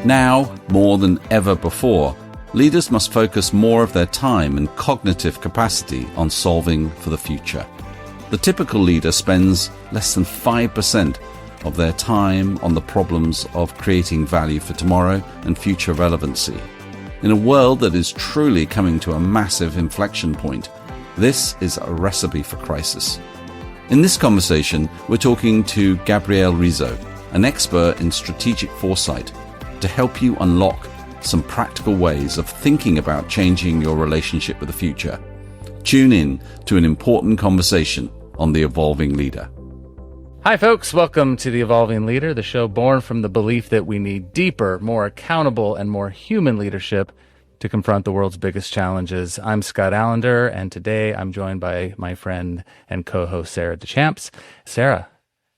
Now, more than ever before, leaders must focus more of their time and cognitive capacity on solving for the future. The typical leader spends less than 5% of their time on the problems of creating value for tomorrow and future relevancy. In a world that is truly coming to a massive inflection point, this is a recipe for crisis. In this conversation, we're talking to Gabriele Rizzo, an expert in strategic foresight, to help you unlock some practical ways of thinking about changing your relationship with the future. Tune in to an important conversation on The Evolving Leader. Hi, folks. Welcome to The Evolving Leader, the show born from the belief that we need deeper, more accountable, and more human leadership to confront the world's biggest challenges. I'm Scott Allender, and today I'm joined by my friend and co-host Sarah DeChamps. Sarah,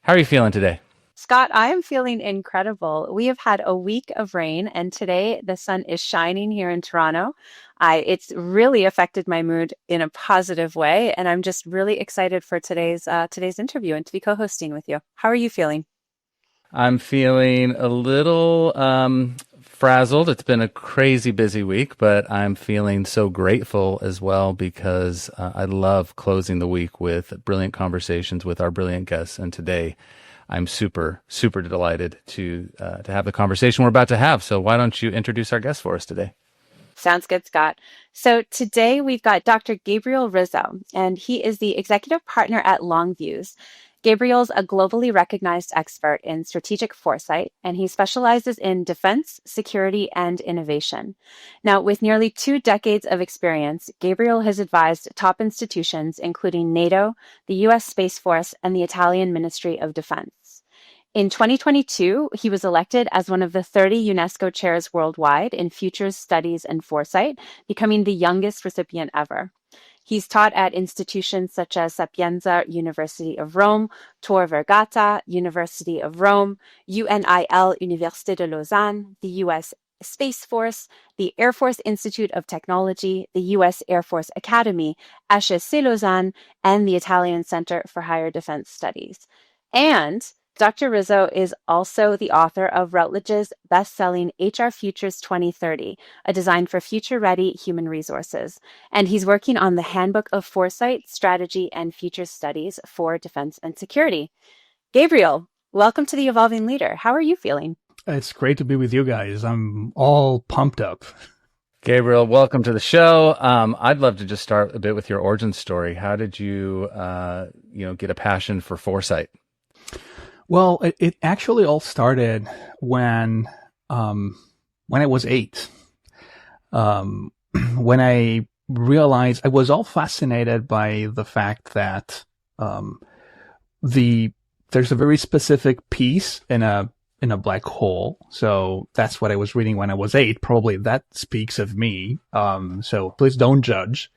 how are you feeling today? Scott, I am feeling incredible. We have had a week of rain, and today the sun is shining here in Toronto. It's really affected my mood in a positive way, and I'm just really excited for today's interview and to be co-hosting with you. How are you feeling? I'm feeling a little frazzled. It's been a crazy busy week, but I'm feeling so grateful as well because I love closing the week with brilliant conversations with our brilliant guests, and today I'm super, super delighted to have the conversation we're about to have. So why don't you introduce our guest for us today? Sounds good, Scott. So today we've got Dr. Gabriele Rizzo, and he is the executive partner at Longviews. Gabriel's a globally recognized expert in strategic foresight, and he specializes in defense, security, and innovation. Now, with nearly 2 decades of experience, Gabriele has advised top institutions, including NATO, the U.S. Space Force, and the Italian Ministry of Defense. In 2022, he was elected as one of the 30 UNESCO chairs worldwide in futures studies and foresight, becoming the youngest recipient ever. He's taught at institutions such as Sapienza University of Rome, Tor Vergata University of Rome, UNIL Université de Lausanne, the U.S. Space Force, the Air Force Institute of Technology, the U.S. Air Force Academy, HEC Lausanne, and the Italian Center for Higher Defense Studies. And Dr. Rizzo is also the author of Routledge's best-selling HR Futures 2030, a design for future-ready human resources. And he's working on the Handbook of Foresight, Strategy, and Future Studies for Defense and Security. Gabriele, welcome to The Evolving Leader. How are you feeling? It's great to be with you guys. I'm all pumped up. Gabriele, welcome to the show. I'd love to just start a bit with your origin story. How did you, get a passion for foresight? Well, it actually all started when I was 8. When I realized I was all fascinated by the fact that there's a very specific piece in a black hole. So that's what I was reading when I was 8. Probably that speaks of me. So please don't judge.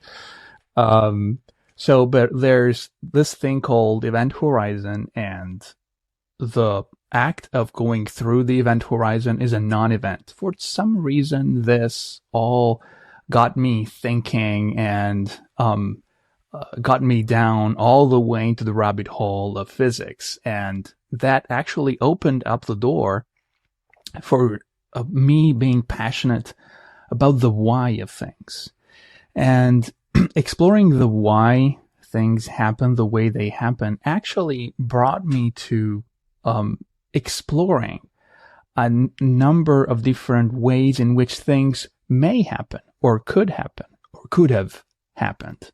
But there's this thing called event horizon, and the act of going through the event horizon is a non-event. For some reason, this all got me thinking and got me down all the way into the rabbit hole of physics. And that actually opened up the door for me being passionate about the why of things. And exploring the why things happen the way they happen actually brought me to exploring a number of different ways in which things may happen or could have happened.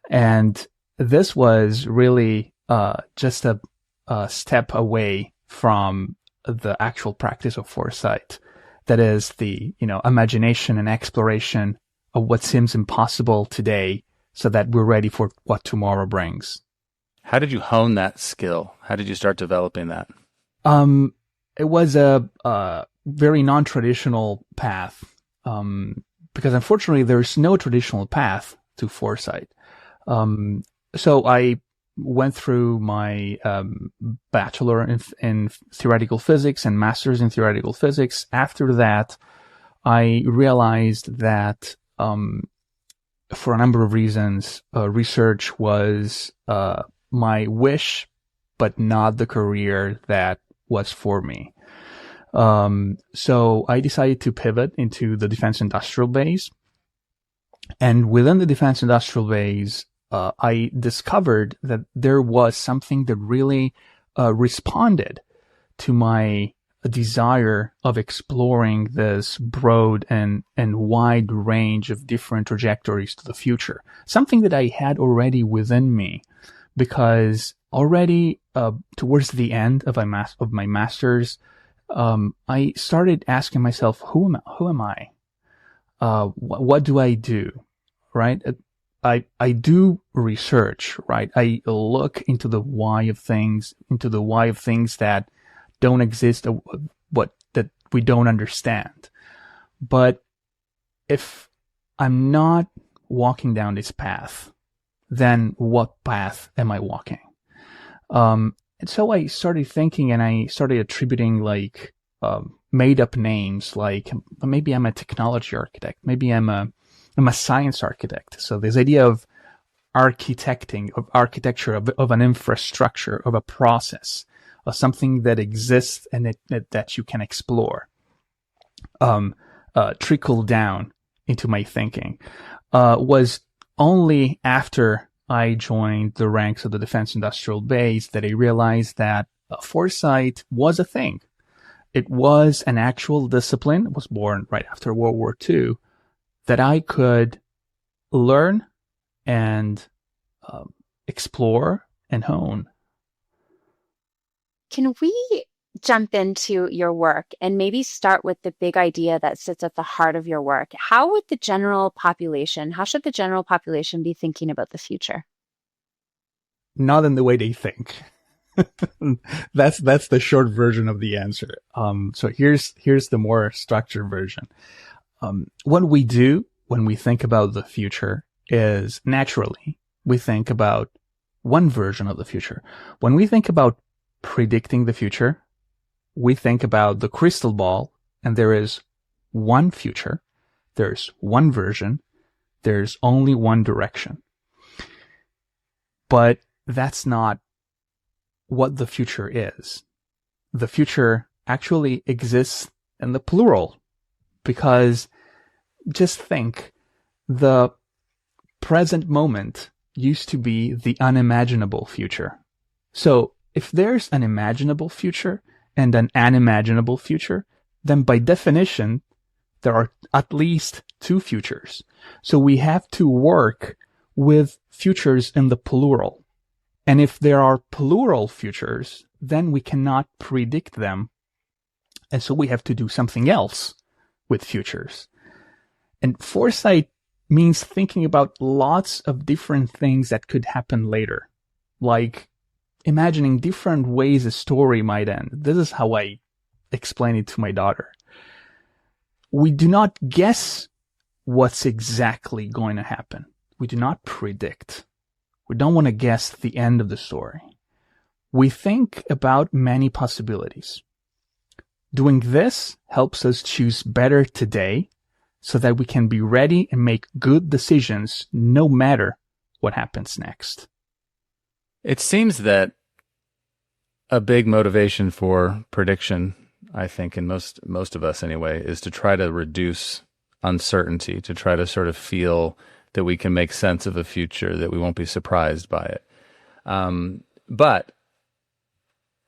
And this was really just a step away from the actual practice of foresight. That is the, imagination and exploration of what seems impossible today so that we're ready for what tomorrow brings. How did you hone that skill? How did you start developing that? It was a very non-traditional path, because unfortunately there's no traditional path to foresight. So I went through my bachelor in theoretical physics and master's in theoretical physics. After that, I realized that for a number of reasons, research was my wish, but not the career that was for me. So I decided to pivot into the defense industrial base. And within the defense industrial base, I discovered that there was something that really responded to my desire of exploring this broad and wide range of different trajectories to the future. Something that I had already within me, because already towards the end of my master's, I started asking myself, who am I? What do I do? Right? I do research, right? I look into the why of things that don't exist, that we don't understand. But if I'm not walking down this path, then what path am I walking? And so I started thinking, and I started attributing like made up names, like maybe I'm a technology architect, maybe I'm a science architect. So this idea of architecture of an infrastructure, of a process, of something that exists and that you can explore, trickled down into my thinking, was only after I joined the ranks of the defense industrial base that I realized that foresight was a thing. It was an actual discipline. It was born right after World War II that I could learn and explore and hone. Can we jump into your work and maybe start with the big idea that sits at the heart of your work? How should the general population be thinking about the future? Not in the way they think. That's the short version of the answer. So here's the more structured version. What we do when we think about the future is naturally we think about one version of the future. When we think about predicting the future, we think about the crystal ball, and there is one future, there's one version, there's only one direction. But that's not what the future is. The future actually exists in the plural, because just think, the present moment used to be the unimaginable future. So if there's an imaginable future and an unimaginable future, then by definition, there are at least two futures. So we have to work with futures in the plural. And if there are plural futures, then we cannot predict them. And so we have to do something else with futures. And foresight means thinking about lots of different things that could happen later, like imagining different ways a story might end. This is how I explain it to my daughter. We do not guess what's exactly going to happen. We do not predict. We don't want to guess the end of the story. We think about many possibilities. Doing this helps us choose better today so that we can be ready and make good decisions no matter what happens next. It seems that a big motivation for prediction, I think, in most of us anyway, is to try to reduce uncertainty, to try to sort of feel that we can make sense of a future, that we won't be surprised by it. But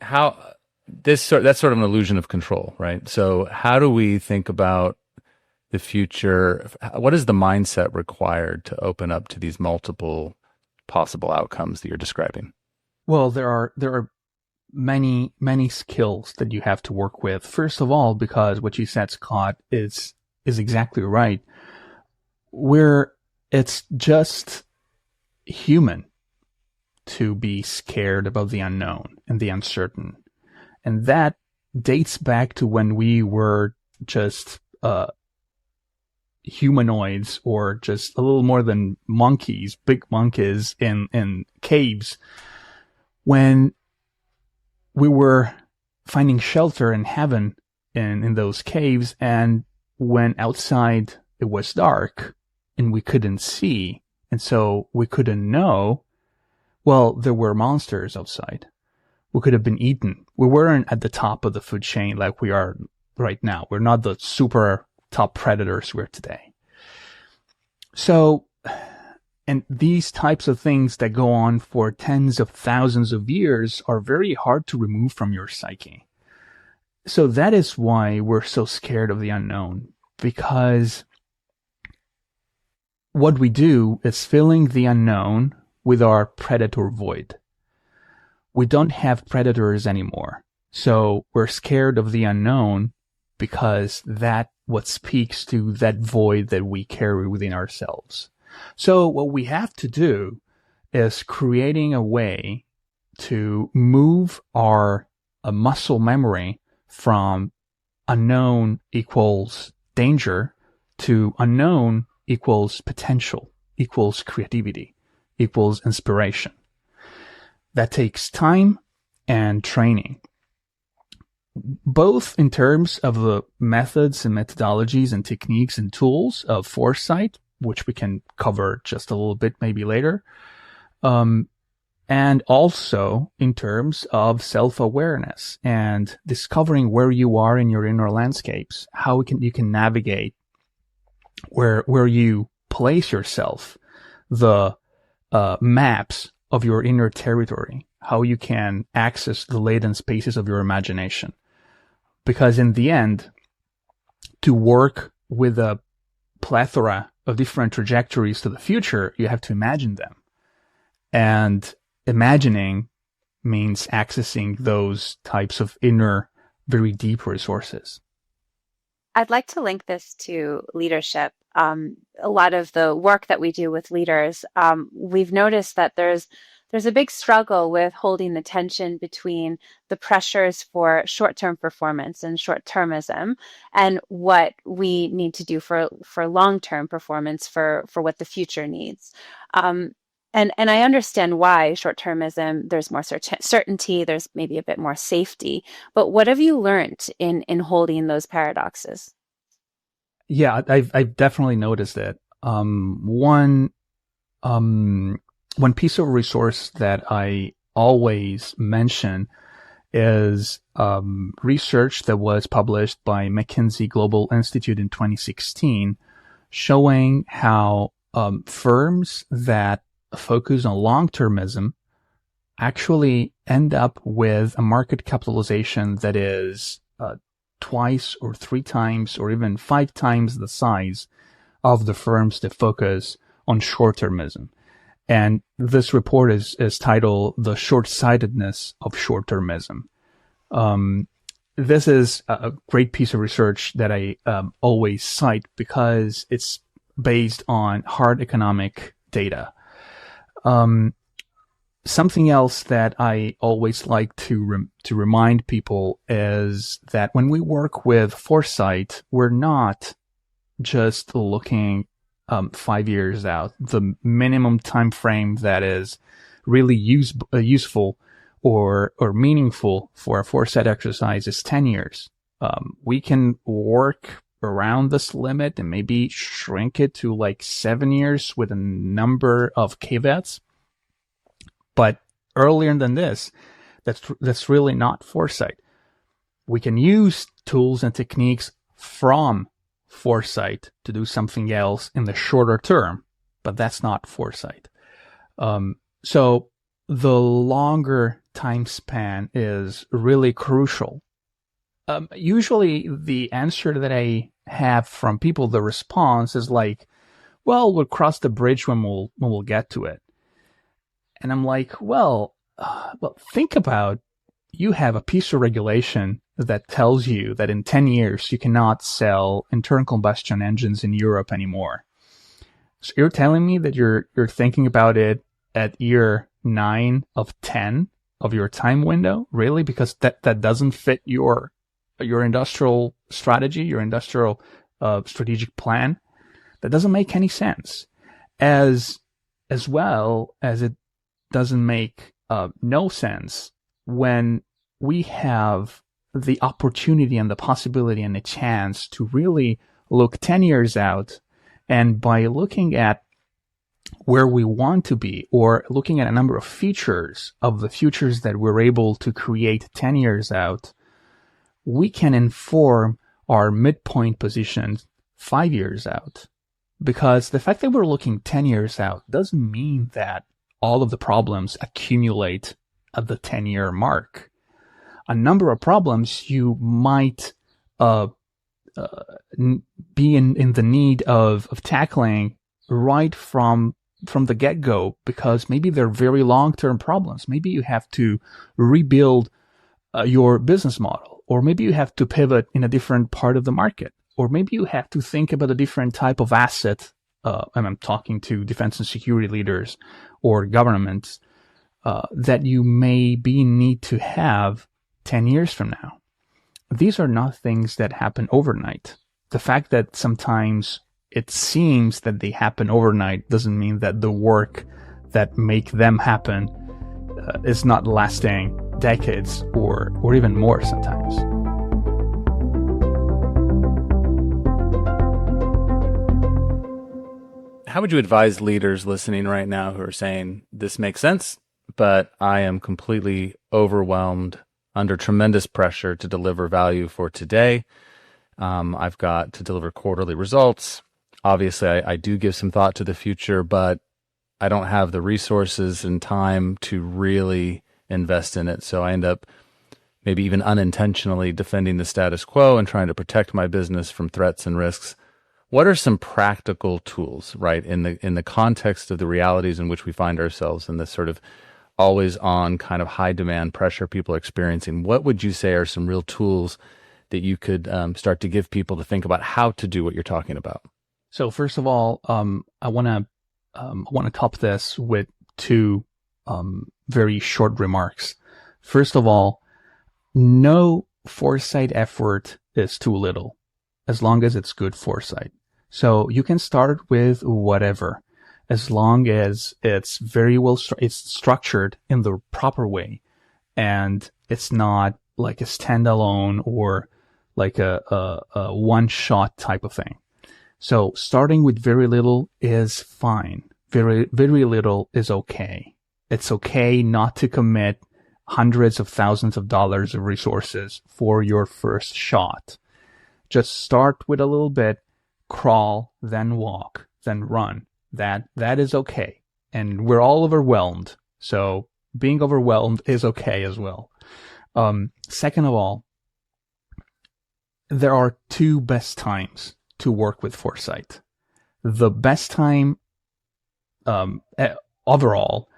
that's sort of an illusion of control, right? So how do we think about the future? What is the mindset required to open up to these multiple possible outcomes that you're describing? Well, there are many skills that you have to work with. First of all, because what you said, Scott, is exactly right. It's just human to be scared about the unknown and the uncertain. And that dates back to when we were just humanoids, or just a little more than monkeys, big monkeys in caves, when we were finding shelter in heaven in those caves, and when outside it was dark and we couldn't see, and so we couldn't know, well, there were monsters outside. We could have been eaten. We weren't at the top of the food chain like we are right now. We're not the super top predators we're today. So, and these types of things that go on for tens of thousands of years are very hard to remove from your psyche. So that is why we're so scared of the unknown, because what we do is filling the unknown with our predator void. We don't have predators anymore. So we're scared of the unknown because that what speaks to that void that we carry within ourselves. So what we have to do is creating a way to move our muscle memory from unknown equals danger to unknown equals potential, equals creativity, equals inspiration. That takes time and training, both in terms of the methods and methodologies and techniques and tools of Foresight, which we can cover just a little bit maybe later, and also in terms of self-awareness and discovering where you are in your inner landscapes, how you can navigate where you place yourself, the maps of your inner territory, how you can access the latent spaces of your imagination. Because in the end, to work with a plethora of different trajectories to the future, you have to imagine them. And imagining means accessing those types of inner, very deep resources. I'd like to link this to leadership. A lot of the work that we do with leaders, we've noticed that there's a big struggle with holding the tension between the pressures for short-term performance and short-termism and what we need to do for long-term performance for what the future needs. And I understand why short-termism, there's more certainty, there's maybe a bit more safety. But what have you learned in holding those paradoxes? Yeah, I've definitely noticed it. One piece of resource that I always mention is research that was published by McKinsey Global Institute in 2016, showing how firms that focus on long-termism actually end up with a market capitalization that is twice or 3 times or even 5 times the size of the firms that focus on short-termism. And this report is titled The Short-Sightedness of Short-Termism. This is a great piece of research that I always cite because it's based on hard economic data. Something else that I always like to remind people is that when we work with Foresight, we're not just looking 5 years out. The minimum time frame that is really useful or meaningful for a Foresight exercise is 10 years. We can work around this limit and maybe shrink it to like 7 years with a number of caveats. But earlier than this, that's really not Foresight. We can use tools and techniques from Foresight to do something else in the shorter term, but that's not Foresight. So the longer time span is really crucial. Usually the answer that I have from people, the response is like, well, we'll cross the bridge when we'll get to it. And I'm like, well, think about, you have a piece of regulation that tells you that in 10 years you cannot sell internal combustion engines in Europe anymore. So you're telling me that you're thinking about it at year 9 of 10 of your time window? Really? Because that doesn't fit your industrial strategy, your industrial strategic plan? That doesn't make any sense. As well as it doesn't make no sense when we have the opportunity and the possibility and the chance to really look 10 years out, and by looking at where we want to be or looking at a number of features of the futures that we're able to create 10 years out, we can inform our midpoint position 5 years out. Because the fact that we're looking 10 years out doesn't mean that all of the problems accumulate at the 10-year mark. A number of problems you might be in the need of tackling right from the get-go, because maybe they're very long-term problems. Maybe you have to rebuild your business model, or maybe you have to pivot in a different part of the market, or maybe you have to think about a different type of asset. And I'm talking to defense and security leaders or governments that you may be in need to have 10 years from now. These are not things that happen overnight. The fact that sometimes it seems that they happen overnight doesn't mean that the work that make them happen is not lasting decades or even more sometimes. How would you advise leaders listening right now who are saying, this makes sense, but I am completely overwhelmed, under tremendous pressure to deliver value for today? I've got to deliver quarterly results. Obviously, I do give some thought to the future, but I don't have the resources and time to really invest in it. So I end up maybe even unintentionally defending the status quo and trying to protect my business from threats and risks. What are some practical tools, right, in the context of the realities in which we find ourselves in this sort of always on kind of high demand pressure people are experiencing? What would you say are some real tools that you could start to give people to think about how to do what you're talking about? So first of all, I want to top this with two very short remarks. First of all, no foresight effort is too little, as long as it's good foresight. So you can start with whatever, as long as it's very well, it's structured in the proper way, and it's not like a standalone or like a one-shot type of thing. So starting with very little is fine. Very little is okay. It's okay not to commit hundreds of thousands of dollars of resources for your first shot. Just start with a little bit, crawl, then walk, then run. That is okay. And we're all overwhelmed. So being overwhelmed is okay as well. Second of all, there are two best times to work with foresight. The best time overall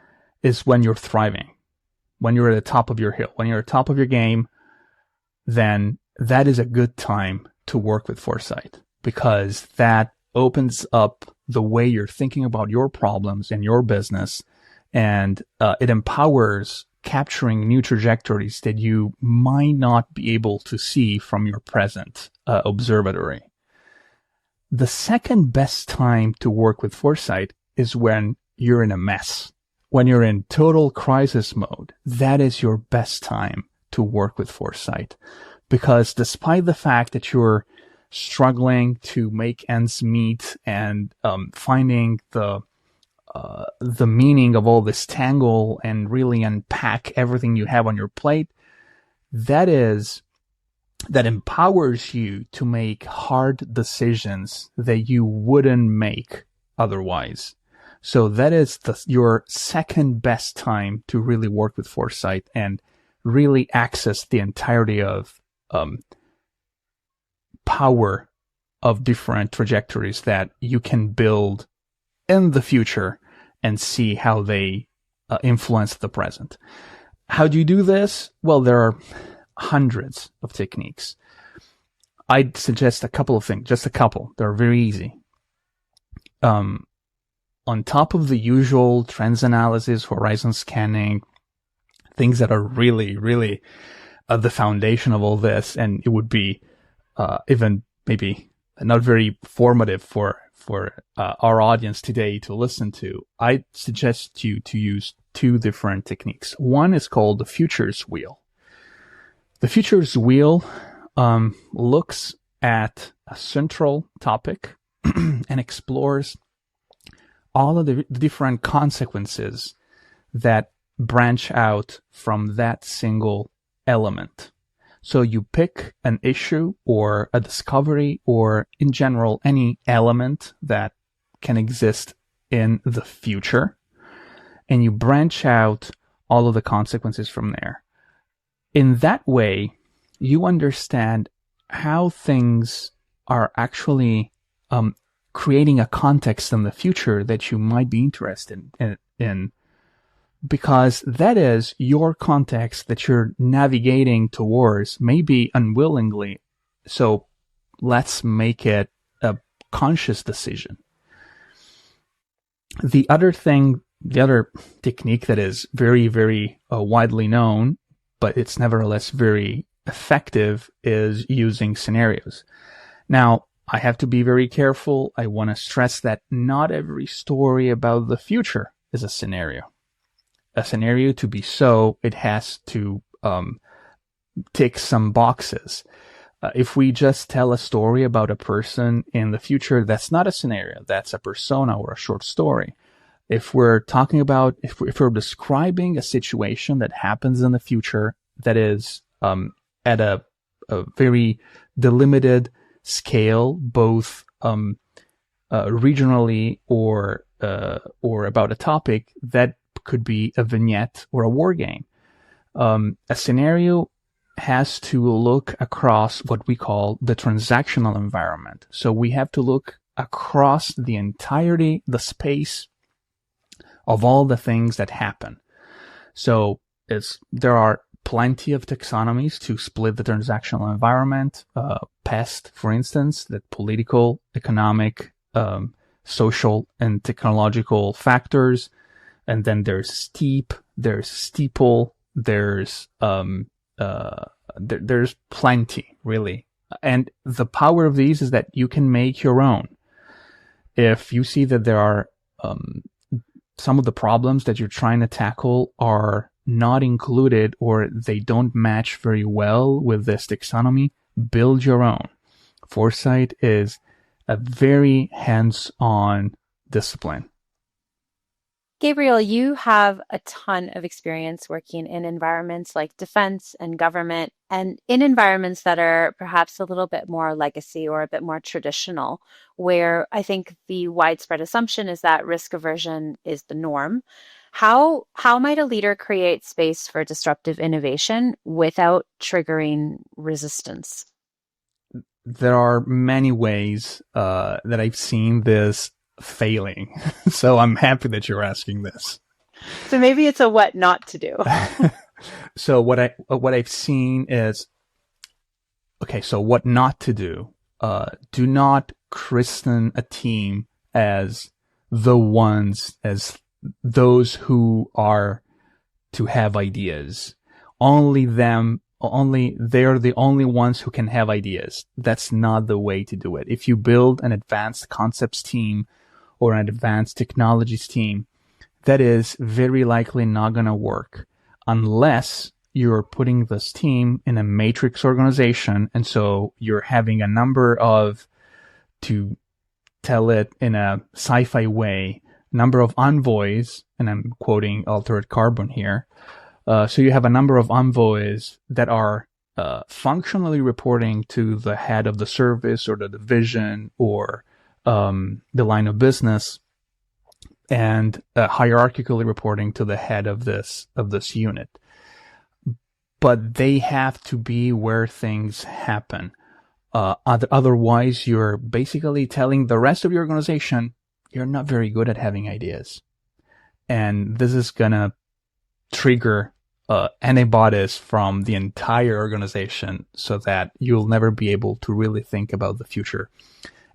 is when you're thriving, when you're at the top of your hill, when you're at the top of your game. Then that is a good time to work with foresight, because that opens up the way you're thinking about your problems and your business, and it empowers capturing new trajectories that you might not be able to see from your present observatory. The second best time to work with foresight is when you're in a mess, when you're in total crisis mode. That is your best time to work with foresight, because despite the fact that you're struggling to make ends meet and finding the meaning of all this tangle and really unpack everything you have on your plate, that empowers you to make hard decisions that you wouldn't make otherwise. So that is your second best time to really work with foresight and really access the entirety of power of different trajectories that you can build in the future and see how they influence the present. How do you do this? Well, there are hundreds of techniques. I'd suggest a couple of things, just a couple. They're very easy. On top of the usual trends analysis, horizon scanning, things that are really, really the foundation of all this, and it would be even maybe not very formative for our audience today to listen to, I suggest you to use two different techniques. One is called the futures wheel. The futures wheel looks at a central topic and explores all of the different consequences that branch out from that single element. So you pick an issue or a discovery or in general any element that can exist in the future, and you branch out all of the consequences from there. In that way, you understand how things are actually creating a context in the future that you might be interested in, because that is your context that you're navigating towards, maybe unwillingly. So let's make it a conscious decision. The other technique that is very, very widely known, but it's nevertheless very effective, is using scenarios. Now, I have to be very careful. I want to stress that not every story about the future is a scenario. A scenario, to be so, it has to tick some boxes. If we just tell a story about a person in the future, that's not a scenario. That's a persona or a short story. If we're talking about, if we're describing a situation that happens in the future that is at a very delimited scale, both regionally or about a topic, that could be a vignette or a war game. A scenario has to look across what we call the transactional environment. So we have to look across the entirety, the space of all the things that happen. So there are plenty of taxonomies to split the transactional environment. PEST, for instance, that political, economic, social, and technological factors. And then there's steep, there's steeple, there's plenty, really. And the power of these is that you can make your own. If you see that there are some of the problems that you're trying to tackle are not included or they don't match very well with this taxonomy, build your own. Foresight is a very hands-on discipline. Gabriele, you have a ton of experience working in environments like defense and government, and in environments that are perhaps a little bit more legacy or a bit more traditional, where I think the widespread assumption is that risk aversion is the norm. How might a leader create space for disruptive innovation without triggering resistance? There are many ways that I've seen this failing. So I'm happy that you're asking this. So maybe it's a what not to do. So what I've seen is, okay, so what not to do. Do not christen a team as as those who are to have ideas. They're the only ones who can have ideas. That's not the way to do it. If you build an advanced concepts team or an advanced technologies team, that is very likely not going to work unless you're putting this team in a matrix organization. And so you're having a number of, to tell it in a sci-fi way, number of envoys, and I'm quoting Altered Carbon here. So you have a number of envoys that are functionally reporting to the head of the service or the division or the line of business, and hierarchically reporting to the head of this unit. But they have to be where things happen. Otherwise, you're basically telling the rest of your organization you're not very good at having ideas, and this is gonna trigger antibodies from the entire organization, so that you'll never be able to really think about the future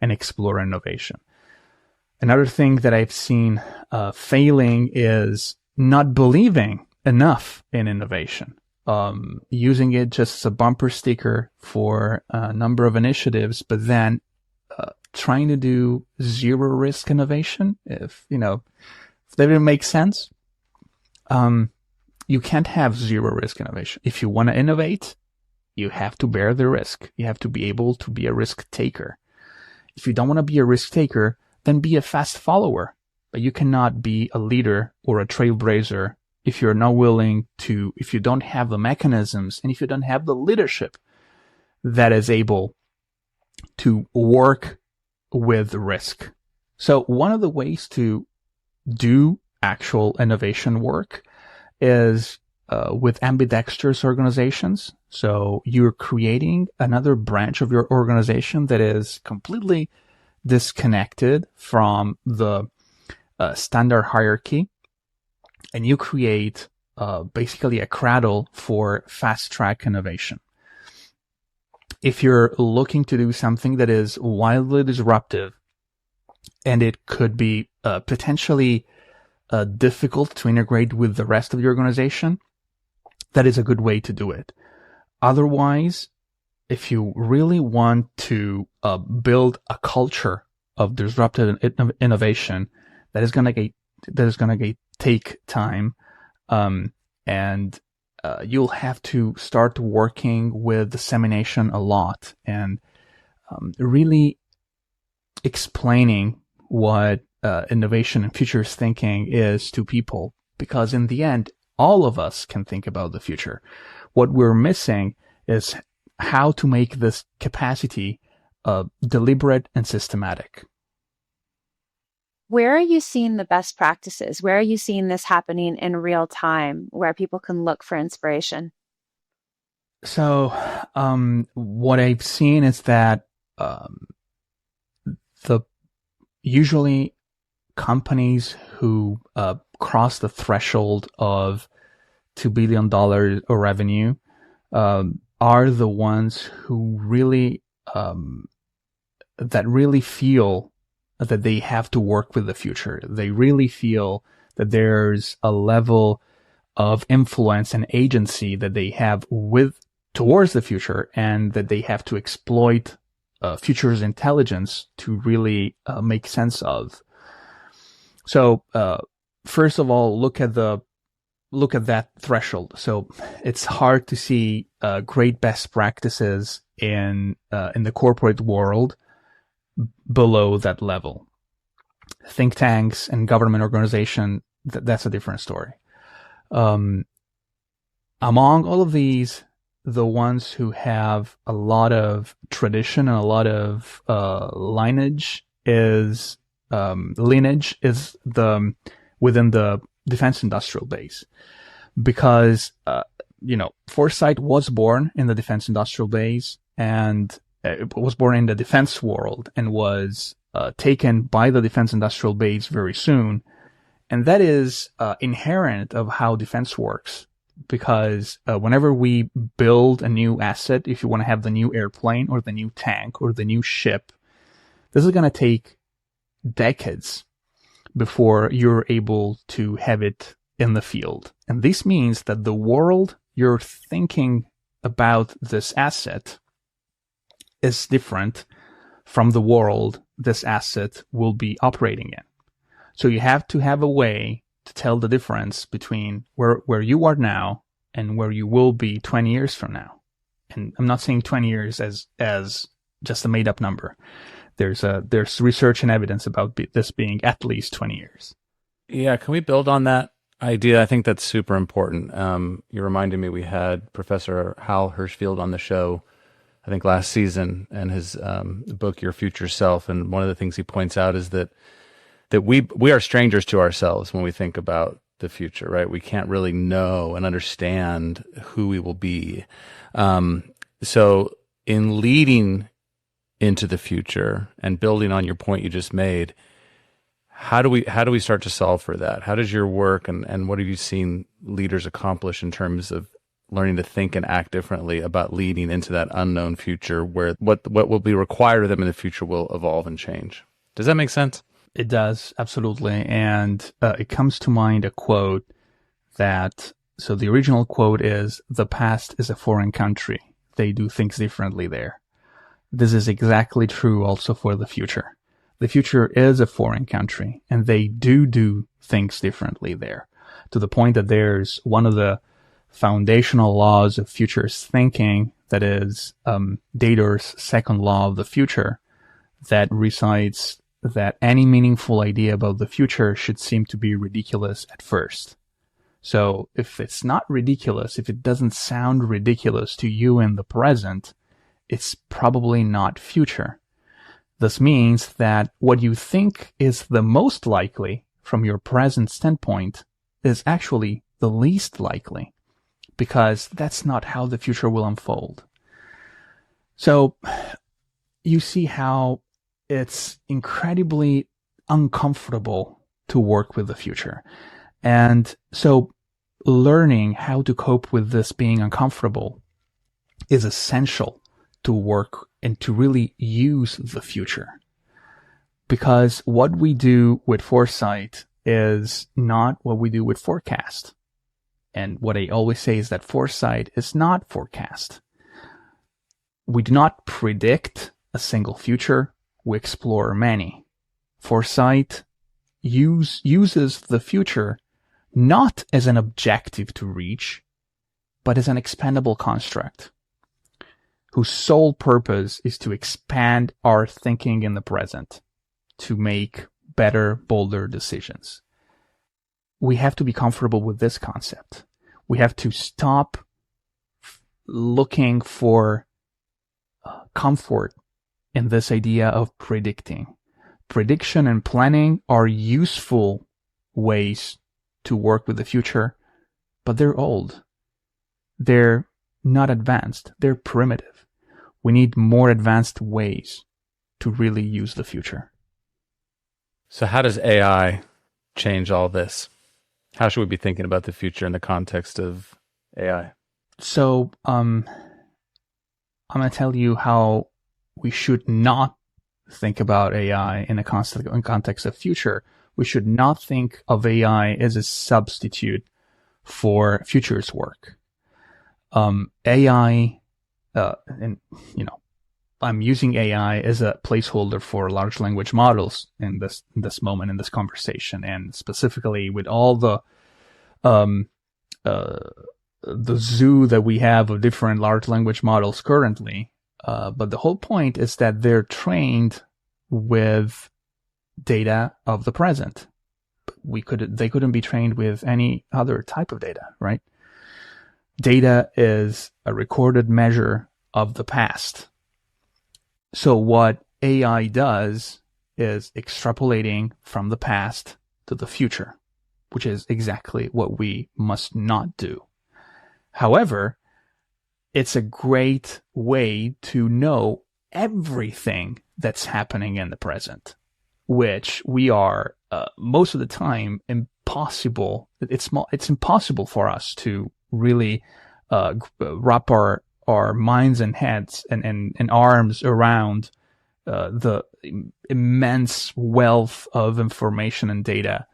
and explore innovation. Another thing that I've seen failing is not believing enough in innovation, using it just as a bumper sticker for a number of initiatives, but then trying to do zero risk innovation, if that even makes sense. You can't have zero risk innovation. If you want to innovate, you have to bear the risk. You have to be able to be a risk taker. If you don't want to be a risk taker, then be a fast follower. But you cannot be a leader or a trailblazer if you're not willing to, if you don't have the mechanisms, and if you don't have the leadership that is able to work with risk. So one of the ways to do actual innovation work is with ambidextrous organizations. So you're creating another branch of your organization that is completely disconnected from the standard hierarchy, and you create basically a cradle for fast track innovation. If you're looking to do something that is wildly disruptive, and it could be potentially difficult to integrate with the rest of the organization, that is a good way to do it. Otherwise, if you really want to build a culture of disruptive innovation, that is going to take time, and you'll have to start working with dissemination a lot, and really explaining what innovation and futures thinking is to people, because in the end, all of us can think about the future. What we're missing is how to make this capacity deliberate and systematic. Where are you seeing the best practices? Where are you seeing this happening in real time, where people can look for inspiration? So, what I've seen is that usually companies who cross the threshold of $2 billion of revenue are the ones who really that really feel that they have to work with the future. They really feel that there's a level of influence and agency that they have towards the future, and that they have to exploit future's intelligence to really make sense of. So, first of all, look at that threshold. So it's hard to see great best practices in the corporate world below that level. Think tanks and government organization, that's a different story. Among all of these, the ones who have a lot of tradition and a lot of lineage is within the defense industrial base, because Foresight was born in the defense industrial base, and it was born in the defense world, and was taken by the defense industrial base very soon. And that is inherent of how defense works, because whenever we build a new asset, if you want to have the new airplane or the new tank or the new ship, this is going to take decades before you're able to have it in the field. And this means that the world you're thinking about this asset is different from the world this asset will be operating in. So you have to have a way to tell the difference between where you are now and where you will be 20 years from now. And I'm not saying 20 years as just a made up number. There's research and evidence about this being at least 20 years. Yeah, can we build on that idea? I think that's super important. You reminded me we had Professor Hal Hirschfield on the show, I think last season, and his book, Your Future Self. And one of the things he points out is that we are strangers to ourselves when we think about the future, right? We can't really know and understand who we will be. So in leading into the future and building on your point you just made, how do we start to solve for that? How does your work and what have you seen leaders accomplish in terms of learning to think and act differently about leading into that unknown future, where what will be required of them in the future will evolve and change? Does that make sense? It does, absolutely. And it comes to mind a quote so the original quote is, "The past is a foreign country. They do things differently there." This is exactly true also for the future. The future is a foreign country, and they do things differently there, to the point that there's one of the foundational laws of futures thinking, that is Dator's second law of the future, that recites that any meaningful idea about the future should seem to be ridiculous at first. So if it's not ridiculous, if it doesn't sound ridiculous to you in the present, it's probably not future. This means that what you think is the most likely from your present standpoint is actually the least likely, because that's not how the future will unfold. So you see how it's incredibly uncomfortable to work with the future. And so learning how to cope with this being uncomfortable is essential to work and to really use the future. Because what we do with foresight is not what we do with forecast. And what I always say is that foresight is not forecast. We do not predict a single future, we explore many. Foresight uses the future not as an objective to reach, but as an expandable construct, whose sole purpose is to expand our thinking in the present, to make better, bolder decisions. We have to be comfortable with this concept. We have to stop looking for comfort in this idea of predicting. Prediction and planning are useful ways to work with the future, but they're old. They're not advanced. They're primitive. We need more advanced ways to really use the future. So how does AI change all this? How should we be thinking about the future in the context of AI? So, I'm going to tell you how we should not think about AI in the context of future. We should not think of AI as a substitute for futures work. AI, and I'm using AI as a placeholder for large language models in this moment in this conversation, and specifically with all the zoo that we have of different large language models currently. But the whole point is that they're trained with data of the present. They couldn't be trained with any other type of data, right? Data is a recorded measure of the past. So what AI does is extrapolating from the past to the future, which is exactly what we must not do. However, it's a great way to know everything that's happening in the present, which we are most of the time impossible. It's impossible for us to really wrap our minds and heads and arms around the immense wealth of information and data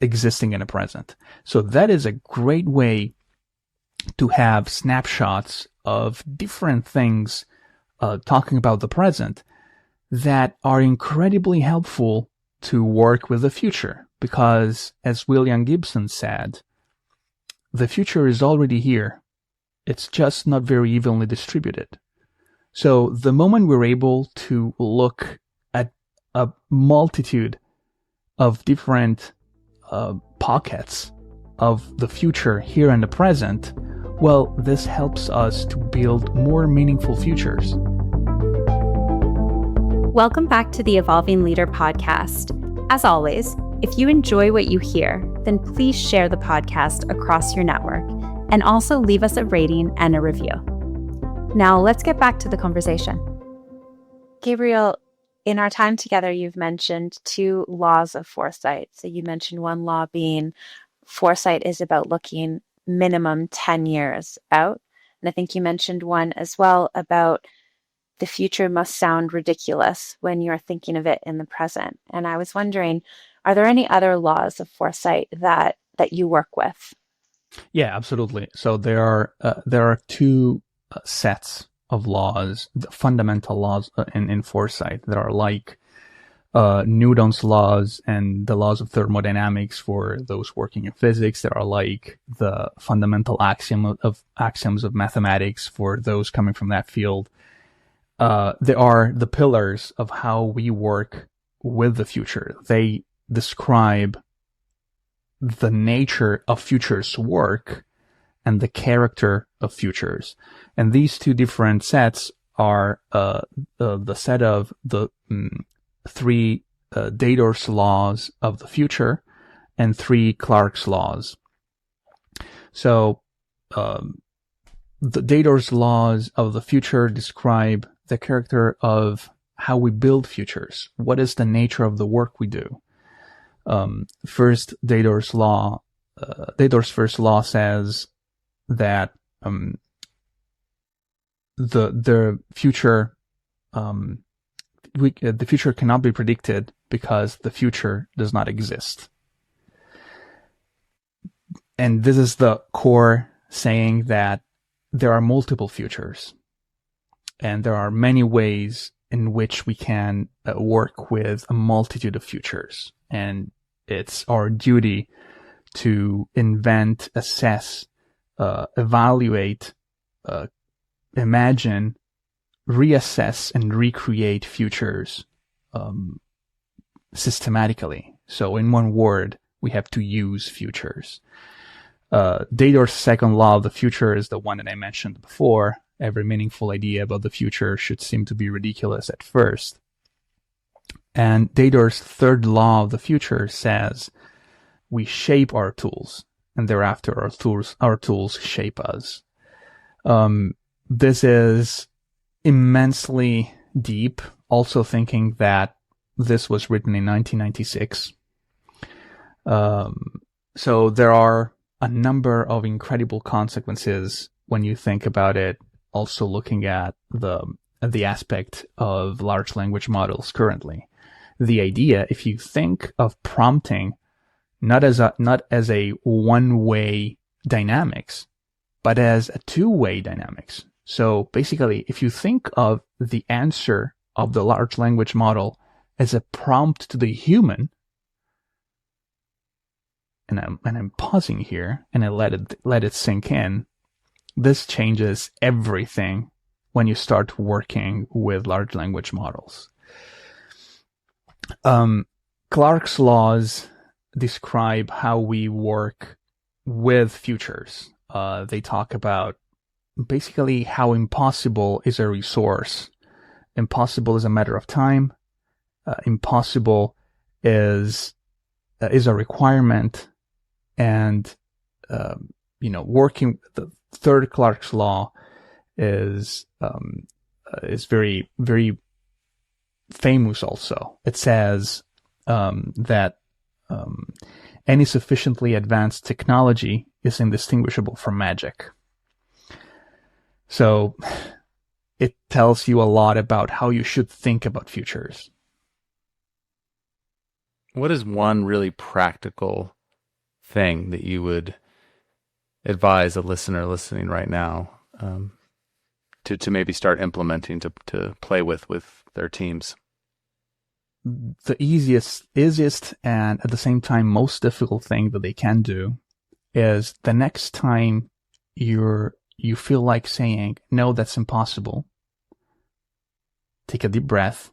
existing in the present. So that is a great way to have snapshots of different things talking about the present that are incredibly helpful to work with the future. Because, as William Gibson said, the future is already here. It's just not very evenly distributed. So the moment we're able to look at a multitude of different pockets of the future here in the present, well, this helps us to build more meaningful futures. Welcome back to the Evolving Leader podcast. As always, if you enjoy what you hear, then please share the podcast across your network and also leave us a rating and a review. Now, let's get back to the conversation. Gabriele, in our time together, you've mentioned 2 laws of foresight. So you mentioned one law being foresight is about looking minimum 10 years out. And I think you mentioned one as well about the future must sound ridiculous when you're thinking of it in the present. And I was wondering, are there any other laws of foresight that you work with? Yeah, absolutely. So there are 2 sets of laws, the fundamental laws in foresight that are like Newton's laws and the laws of thermodynamics for those working in physics, that are like the fundamental axioms of mathematics for those coming from that field. They are the pillars of how we work with the future. They describe the nature of futures work and the character of futures. And these two different sets are the set of the three Dador's laws of the future and three Clarke's laws. So the Dador's laws of the future describe the character of how we build futures. What is the nature of the work we do? First, Dador's first law says that the future the future cannot be predicted because the future does not exist. And this is the core saying that there are multiple futures, and there are many ways in which we can work with a multitude of futures. And it's our duty to invent, assess, evaluate, imagine, reassess, and recreate futures systematically. So in one word, we have to use futures. Dador's second law of the future is the one that I mentioned before. Every meaningful idea about the future should seem to be ridiculous at first. And Dador's third law of the future says we shape our tools, and thereafter our tools shape us. This is immensely deep, also thinking that this was written in 1996. So there are a number of incredible consequences when you think about it, also looking at the aspect of large language models currently. The idea, if you think of prompting not as a one-way dynamics, but as a two-way dynamics. So basically, if you think of the answer of the large language model as a prompt to the human, and I'm pausing here and I let it sink in, this changes everything when you start working with large language models. Clarke's laws describe how we work with futures. They talk about basically how impossible is a resource. Impossible is a matter of time. Impossible is a requirement. And, working, the third Clarke's law is very, very famous also. It says, that, any sufficiently advanced technology is indistinguishable from magic. So it tells you a lot about how you should think about futures. What is one really practical thing that you would advise a listener listening right now to maybe start implementing, to play with their teams? The easiest and at the same time most difficult thing that they can do is the next time you feel like saying, no, that's impossible, take a deep breath,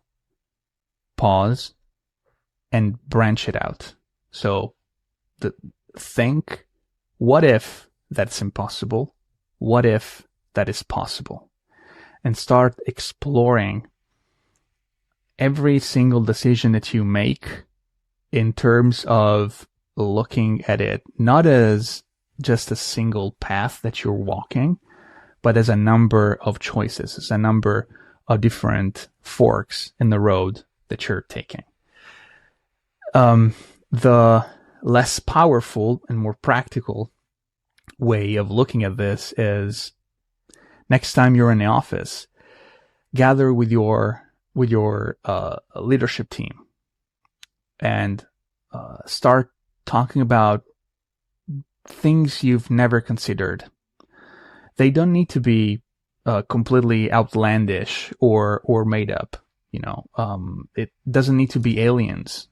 pause, and branch it out. So think, what if that's impossible? What if that is possible? And start exploring every single decision that you make in terms of looking at it not as just a single path that you're walking, but as a number of choices, as a number of different forks in the road that you're taking. The less powerful and more practical way of looking at this is next time you're in the office, gather with your leadership team and start talking about things you've never considered. They don't need to be completely outlandish or made up. It doesn't need to be aliens.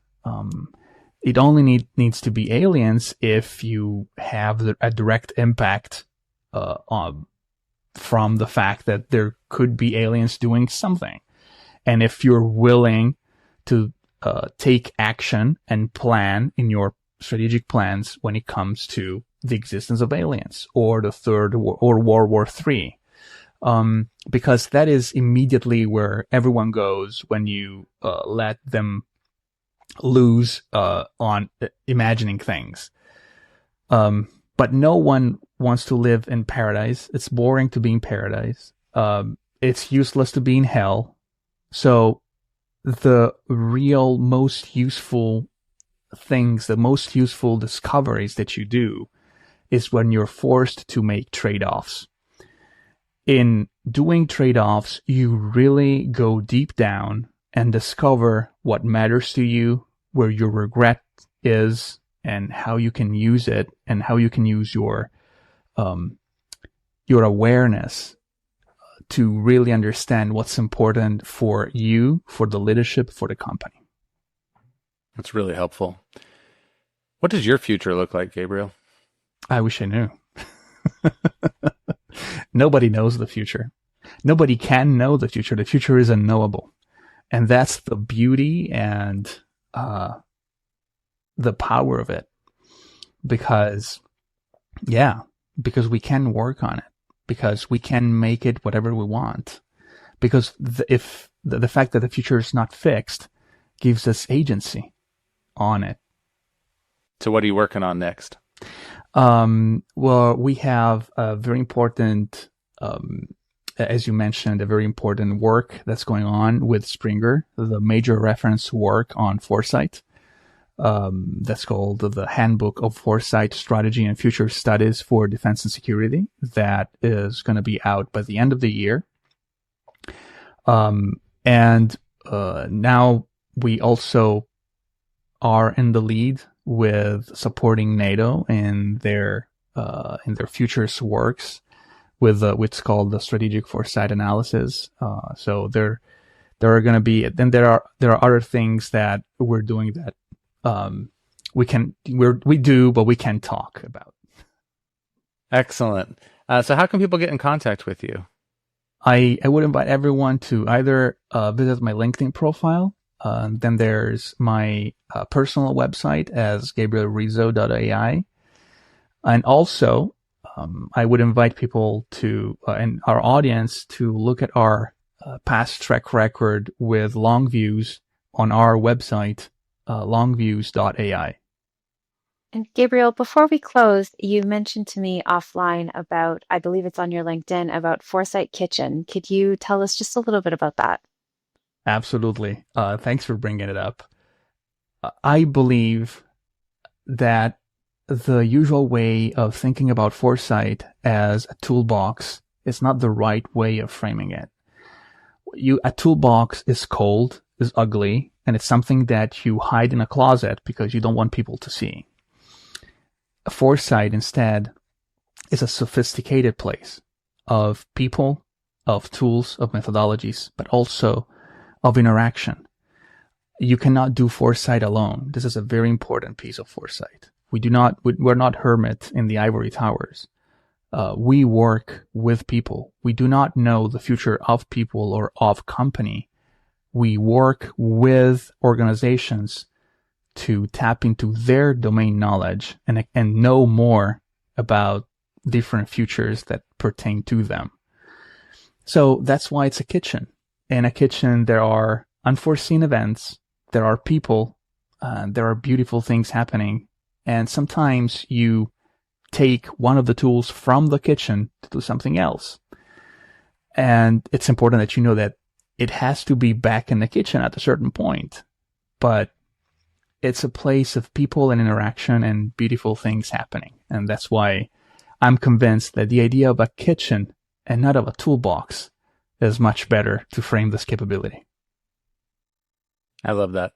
It only needs to be aliens if you have a direct impact from the fact that there could be aliens doing something. And if you're willing to take action and plan in your strategic plans when it comes to the existence of aliens or the third or World War III. Because that is immediately where everyone goes when you let them loose on imagining things. But no one wants to live in paradise. It's boring to be in paradise. It's useless to be in hell. So the real most useful things, the most useful discoveries that you do is when you're forced to make trade-offs. In doing trade-offs, you really go deep down and discover what matters to you, where your regret is, and how you can use it, and how you can use your awareness to really understand what's important for you, for the leadership, for the company. That's really helpful. What does your future look like, Gabriel? I wish I knew. Nobody knows the future. Nobody can know the future. The future is unknowable. And that's the beauty and the power of it. Because we can work on it. Because we can make it whatever we want. Because if the fact that the future is not fixed gives us agency on it. So what are you working on next? Well, we have a very important, as you mentioned, a very important work that's going on with Springer, the major reference work on Foresight. That's called the Handbook of Foresight, Strategy and Future Studies for Defense and Security. That is going to be out by the end of the year. Now we also are in the lead with supporting NATO in their futures works with what's called the strategic foresight analysis. So there are going to be, then there are other things that we're doing that we do, but we can talk about. Excellent. So how can people get in contact with you? I would invite everyone to either visit my LinkedIn profile. Then there's my personal website as gabrielerizzo.ai. And also, I would invite people to, and our audience to look at our past track record with Longviews on our website, Longviews.ai. And Gabriel, before we close, you mentioned to me offline about, I believe it's on your LinkedIn, about Foresight Kitchen. Could you tell us just a little bit about that? Absolutely. Thanks for bringing it up. I believe that the usual way of thinking about foresight as a toolbox is not the right way of framing it. A toolbox is cold, is ugly, and it's something that you hide in a closet because you don't want people to see. A foresight, instead, is a sophisticated place of people, of tools, of methodologies, but also of interaction. You cannot do foresight alone. This is a very important piece of foresight. We're not hermits in the ivory towers. We work with people. We do not know the future of people or of company. We work with organizations to tap into their domain knowledge and know more about different futures that pertain to them. So that's why it's a kitchen. In a kitchen, there are unforeseen events, there are people, there are beautiful things happening, and sometimes you take one of the tools from the kitchen to do something else. And it's important that you know that it has to be back in the kitchen at a certain point, but it's a place of people and interaction and beautiful things happening. And that's why I'm convinced that the idea of a kitchen and not of a toolbox is much better to frame this capability. I love that.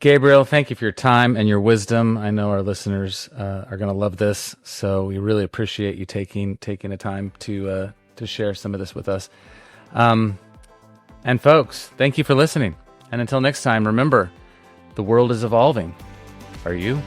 Gabriel, thank you for your time and your wisdom. I know our listeners are going to love this, so we really appreciate you taking the time to share some of this with us. And folks, thank you for listening. And until next time, remember, the world is evolving. Are you?